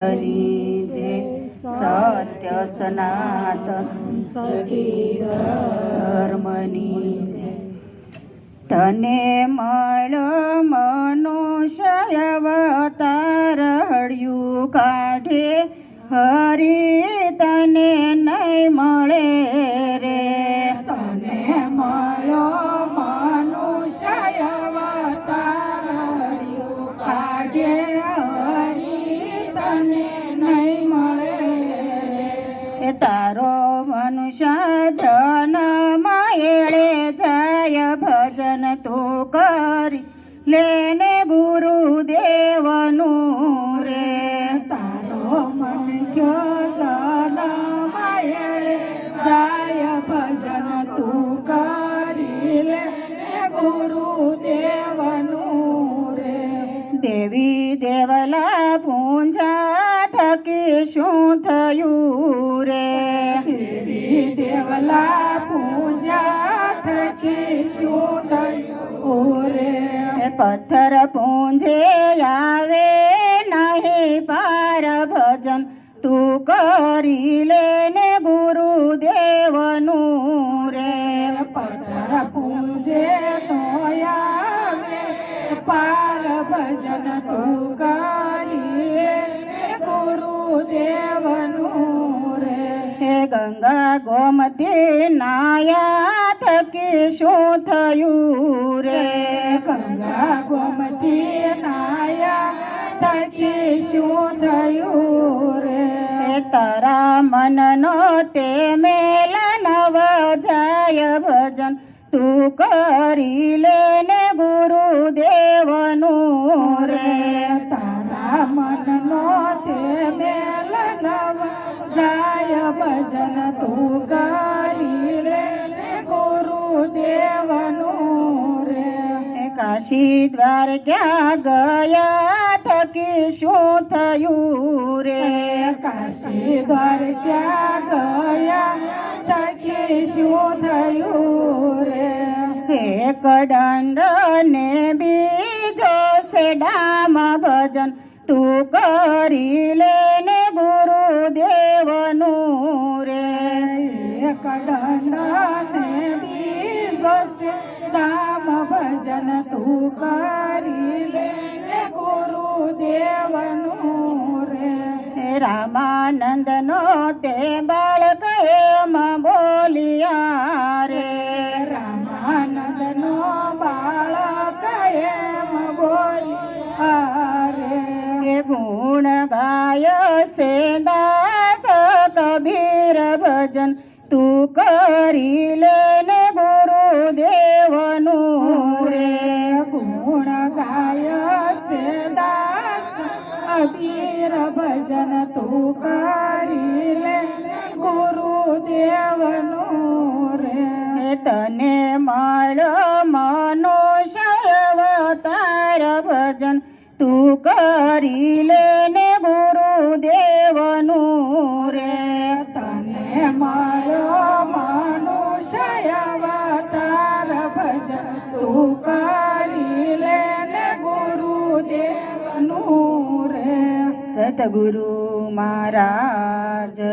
જે સત્ય સનાતન સખી ધર્મની જે તને મળ્યો મનુષ્ય અવતાર હળિયું કાઢે હરી તને નહીં મળે રે તને મળ્યો મનુષ્ય અવતાર હળિયું કાઢે તારો મનુષ્ય જન્મ એળે જાય ભજન તું કરી લેને ગુરુદેવનું રે તારો મનુષ્ય જન્મ એળે જાય ભજન તું કરી લેને ગુરુદેવનું રે દેવી દેવલા પૂંજા થકી શું થયું રે દેવી દેવલા પૂજા થકી શું થયું રે પથ્થર પૂંજે આવે નહીં પાર ભજન તું કરી લેને ગુરુદેવનું રે પથ્થર પૂંજે તો આવે પાર ભજન તું કરી ગુરુદેવનું રે ગંગા ગોમતી નાયા થકી શું થયું રે ગંગા ગોમતી નાયા થકી શું થયું રે તારા મનનો તે મેલ નવ જાય ભજન તું કરી લેને ગુરુદેવનું રે તારા મનનો તે મેલ નવ જાય ભજન તું કરી લેને ગુરુદેવનું રે કાશી દ્વારકા ગયા થકી શું થયું રે કાશી દ્વારકા ગયા થકી શું થયું રે એક દંડ ને બીજો છે ડામ ભજન તું કરી લેને ગુરુદેવનું રે એક દંડ ને બીજો છે ડામ ભજન તું કરી લેને ગુરુદેવનું રે રામાનંદનો તે બાળક એમ બોલિયા રે રામાનંદનો બાળક એમ બોલિયા રે ગુણ ગાય છે દાસ કબીર ભજન તું કરી લેને ગુરુદેવનું રે ગુણ ગાય છે દાસ કબીર ભજન તું કરી લેને ગુરુદેવનું રે તને મળ્યો મનુષ્ય અવતાર ભજન તું કરી લેને ગુરુદેવનું રે તને મળ્યો મનુષ્ય અવતાર ભજન તું કરી લેને ગુરુદેવનું રે સતગુરુ મહારાજની